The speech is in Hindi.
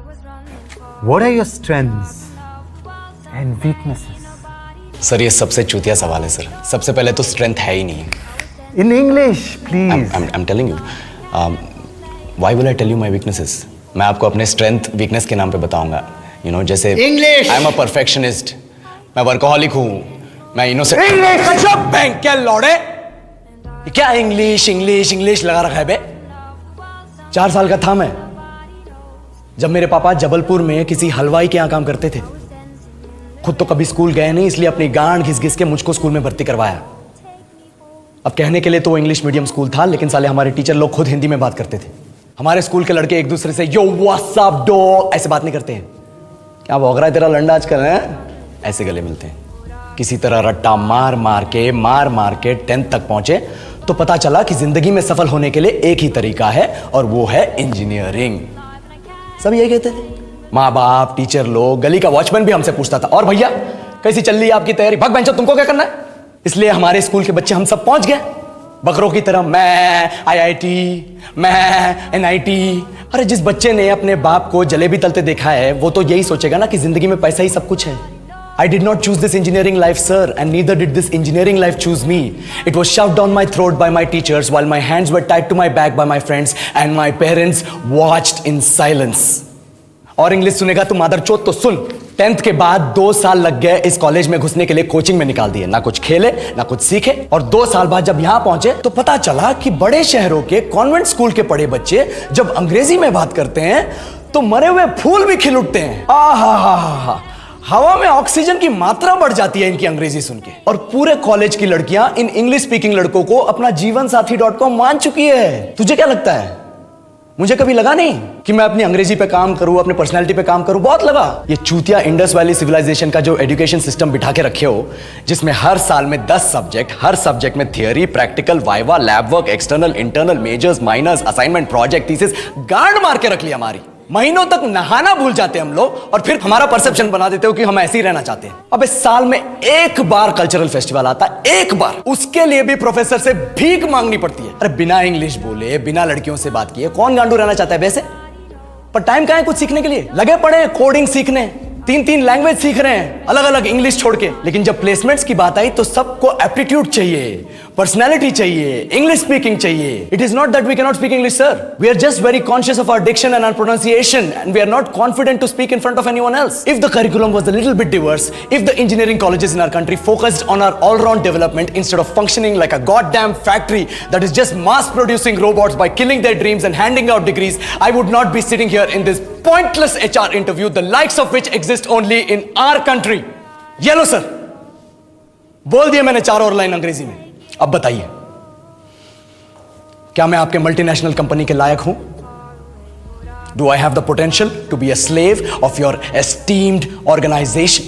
What are your strengths and weaknesses? Sir ये सबसे चूतिया सवाल है सर। सबसे पहले तो स्ट्रेंथ है ही नहीं। In English, please. I'm telling you. Why will I tell you my weaknesses? मैं आपको अपने स्ट्रेंथ वीकनेस के नाम पे बताऊंगा। You know, जैसे English. I'm a perfectionist. मैं वर्कोहॉलिक हूँ। मैं इनोसेंट। English. अच्छा बैंक क्या लौड़े? ये क्या इंग्लिश इंग्लिश इंग्लिश लगा रखा है बे? 4 साल का था मैं जब मेरे पापा जबलपुर में किसी हलवाई के यहाँ काम करते थे। खुद तो कभी स्कूल गए नहीं, इसलिए अपनी गांड घिस घिस के मुझको स्कूल में भर्ती करवाया। अब कहने के लिए तो वो इंग्लिश मीडियम स्कूल था, लेकिन साले हमारे टीचर लोग खुद हिंदी में बात करते थे। हमारे स्कूल के लड़के एक दूसरे से यो व्हाट्स अप डॉग ऐसे बात नहीं करते हैं। क्या भौंक रहा है तेरा लंडा आजकल है? ऐसे गले मिलते हैं। किसी तरह रट्टा मार मार के 10th तक पहुंचे तो पता चला कि जिंदगी में सफल होने के लिए एक ही तरीका है और वो है इंजीनियरिंग। सब यही कहते थे। माँ बाप, टीचर लोग, गली का वॉचमैन भी हमसे पूछता था, और भैया कैसी चल रही है आपकी तैयारी? भग बेंचो, तुमको क्या करना है? इसलिए हमारे स्कूल के बच्चे हम सब पहुंच गए बकरों की तरह। मैं IIT, मैं NIT। अरे जिस बच्चे ने अपने बाप को जलेबी तलते देखा है वो तो यही सोचेगा ना कि जिंदगी में पैसा ही सब कुछ है। I did not choose this engineering life, sir, and neither did this engineering life choose me. It was shoved down my throat by my teachers while my hands were tied to my back by my friends and my parents watched in silence. और इंग्लिश सुनेगा तू मादरचोद तो सुन। 10th के बाद 2 साल लग गए इस कॉलेज में घुसने के लिए, कोचिंग में निकाल दिए। ना कुछ खेले ना कुछ सीखे, और 2 साल बाद जब यहां पहुंचे तो पता चला कि बड़े शहरों के कॉन्वेंट स्कूल के पढ़े बच्चे जब अंग्रेजी में बात करते हैं तो मरे हुए फूल भी खिल उठते हैं। आहा, हवा में ऑक्सीजन की मात्रा बढ़ जाती है इनकी अंग्रेजी सुन के। और पूरे कॉलेज की लड़कियां इन इंग्लिश स्पीकिंग लड़कों को अपना जीवनसाथी.com मान चुकी है। तुझे क्या लगता है? मुझे कभी लगा नहीं कि मैं अपनी अंग्रेजी पे काम करूं, अपने पर्सनालिटी पे काम करूं। बहुत लगा। ये चूतिया इंडस वैली सिविलाइजेशन का जो एजुकेशन सिस्टम बिठा के रखे हो, जिसमें हर साल में 10 सब्जेक्ट, हर सब्जेक्ट में theory, practical, viva, lab work, external, internal, majors, minors, assignment, project, thesis, गांड मार के रख लिया हमारी। महीनों तक नहाना भूल जाते हैं हम लोग, और फिर हमारा परसेप्शन बना देते हो कि हम ऐसे ही रहना चाहते हैं। अब इस साल में एक बार कल्चरल फेस्टिवल आता है, एक बार। उसके लिए भी प्रोफेसर से भीख मांगनी पड़ती है। अरे बिना इंग्लिश बोले, बिना लड़कियों से बात किए कौन गांडू रहना चाहता है वैसे? पर टाइम कहां है कुछ सीखने के लिए? लगे पड़े हैं कोडिंग सीखने, 3 लैंग्वेज सीख रहे हैं, अलग अलग इंग्लिश छोड़ के। लेकिन जब प्लेसमेंट्स की बात आई तो सबको एप्टीट्यूड चाहिए, पर्सनैलिटी चाहिए, इंग्लिश स्पीकिंग चाहिए। It is not that we can not speak English, sir. We are just very conscious of our diction and our pronunciation, and we are not confident to speak in front of anyone else. If the curriculum was a little bit diverse, if the engineering colleges in our country focused on our all round development instead of functioning like a goddamn factory that is just mass producing robots by killing their dreams and handing out degrees, I would not be sitting here in this pointless HR interview, the likes of which exist only in our country. ये लो सर, बोल दिया मैंने 4 और लाइन अंग्रेजी में। अब बताइए, क्या मैं आपके मल्टीनेशनल कंपनी के लायक हूं? Do I have the potential to be a slave of your esteemed organization?